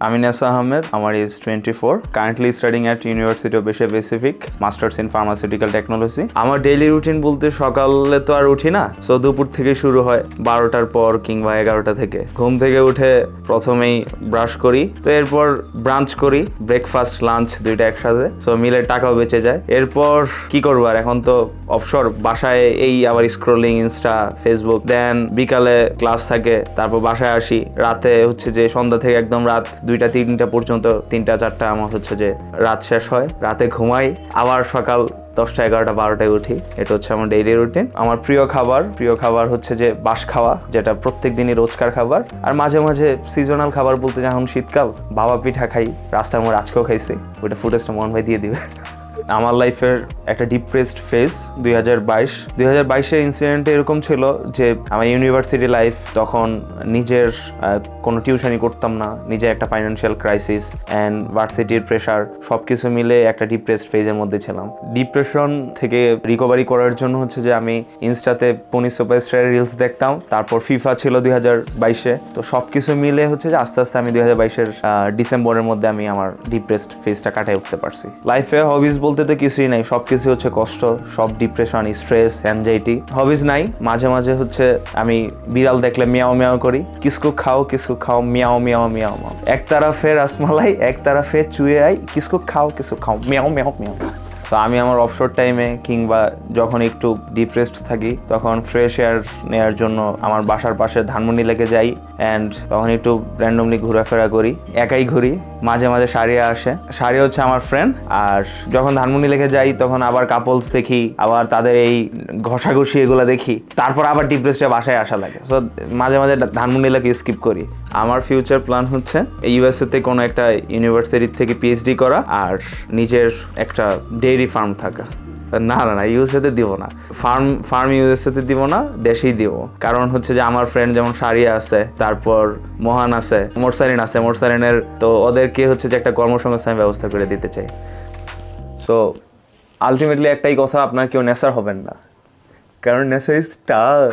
আমি নেসা আহমেদ, আমার age 24, currently studying at University of Asia Pacific, masters in pharmaceutical technology. আমার daily routine বলতে সকালে তো আর উঠি না, সো দুপুর থেকে শুরু হয় 12টার পর কিংবা 11টা থেকে। ঘুম থেকে উঠে প্রথমেই ব্রাশ করি, তো এরপর ব্রাঞ্চ করি, ব্রেকফাস্ট লাঞ্চ দুইটা একসাথে, সো মিলে টাকাও বেঁচে যায়। এরপর কি করবো আর, এখন তো অবসর, বাসায় এই আবার স্ক্রলিং ইনস্টা ফেসবুক, দেন বিকালে ক্লাস থাকে, তারপর বাসায় আসি, রাতে হচ্ছে যে সন্ধ্যা থেকে একদম রাত 2টা-3টা পর্যন্ত, 3টা-4টা আমার হচ্ছে যে রাত শেষ হয়, রাতে ঘুমাই, আবার সকাল 10টা 11টা 12টায় উঠি। এটা হচ্ছে আমার ডেইলি রুটিন। আমার প্রিয় খাবার হচ্ছে যে বাঁশ খাওয়া, যেটা প্রত্যেক দিনই রোজকার খাবার। আর মাঝে মাঝে সিজনাল খাবার বলতে যখন শীতকাল, বাবা পিঠা খাই, রাস্তার মোড় আজকেও খাইছি, ওইটা ফুটেজটা মোহন ভাই দিয়ে দিবে। আমার লাইফের একটা ডিপ্রেসড ফেজ 2022-এর ইনসিডেন্ট এরকম ছিল যে আমার ইউনিভার্সিটি লাইফ, তখন নিজের কোনো টিউশনই করতাম না, নিজে একটা ফাইন্যান্সিয়াল ক্রাইসিস অ্যান্ড ভার্সিটির প্রেশার সব কিছু মিলে একটা ডিপ্রেসড ফেজের মধ্যে ছিলাম। ডিপ্রেশন থেকে রিকভারি করার জন্য হচ্ছে যে আমি ইনস্টাতে পনি সুপারস্টারের রিলস দেখতাম, তারপর ফিফা ছিল 2022-এ, তো সব কিছু মিলে হচ্ছে যে আস্তে আস্তে আমি 2022-এর ডিসেম্বরের মধ্যে আমি আমার ডিপ্রেসড ফেজটা কাটিয়ে উঠতে পারছি। লাইফে হবিজ বলতে তো কিছুই নাই, সব কিছু হচ্ছে কষ্ট, সব ডিপ্রেশন, স্ট্রেস, অ্যাংজাইটি। হবিজ নাই, মাঝে মাঝে হচ্ছে আমি বিড়াল দেখলে মিয়াও মিয়াও করি, কিসকু খাও মিয়াও মিয়াও মিয়াও মিয়াও, এক তারাফে রাসমালাই এক তারাফে চুয়ে আই, কিসকু খাও মিয়াও মিয়াও মিয়াও। তো আমি আমার অবসর টাইমে কিংবা যখন একটু ডিপ্রেসড থাকি, তখন ফ্রেশ এয়ার নেওয়ার জন্য আমার বাসার পাশে ধানমন্ডি লেকে যাই, অ্যান্ড তখন একটু র্যান্ডমলি ঘোরাফেরা করি, একাই ঘুরি, মাঝে মাঝে সারিয়া আসে, সারিয়া হচ্ছে আমার ফ্রেন্ড। আর যখন ধানমন্ডি লেকে যাই তখন আবার কাপলস দেখি, আবার তাদের এই ঘষাঘষি এগুলো দেখি, তারপর আবার ডিপ্রেসডে বাসায় আসা লাগে। সো মাঝে মাঝে ধানমন্ডি লেকে স্কিপ করি। আমার ফিউচার প্ল্যান হচ্ছে ইউএসএতে কোনো একটা ইউনিভার্সিটি থেকে পিএইচডি করা আর নিজের একটা ডেইরি ফার্ম থাকা। না ইউএসএতে দিব না, ফার্ম ইউএসএতে দিব না, দেশেই দিব। কারণ হচ্ছে যে আমার ফ্রেন্ড যেমন সারিয়া আছে, তারপর মোহান আছে, মোরসালিনের, তো ওদেরকে হচ্ছে যে একটা কর্মসংস্থানের ব্যবস্থা করে দিতে চাই। সো আলটিমেটলি একটাই কথা, আপনার কেউ নেশার হবেন না, কারণ নেশা ইজ টাচ।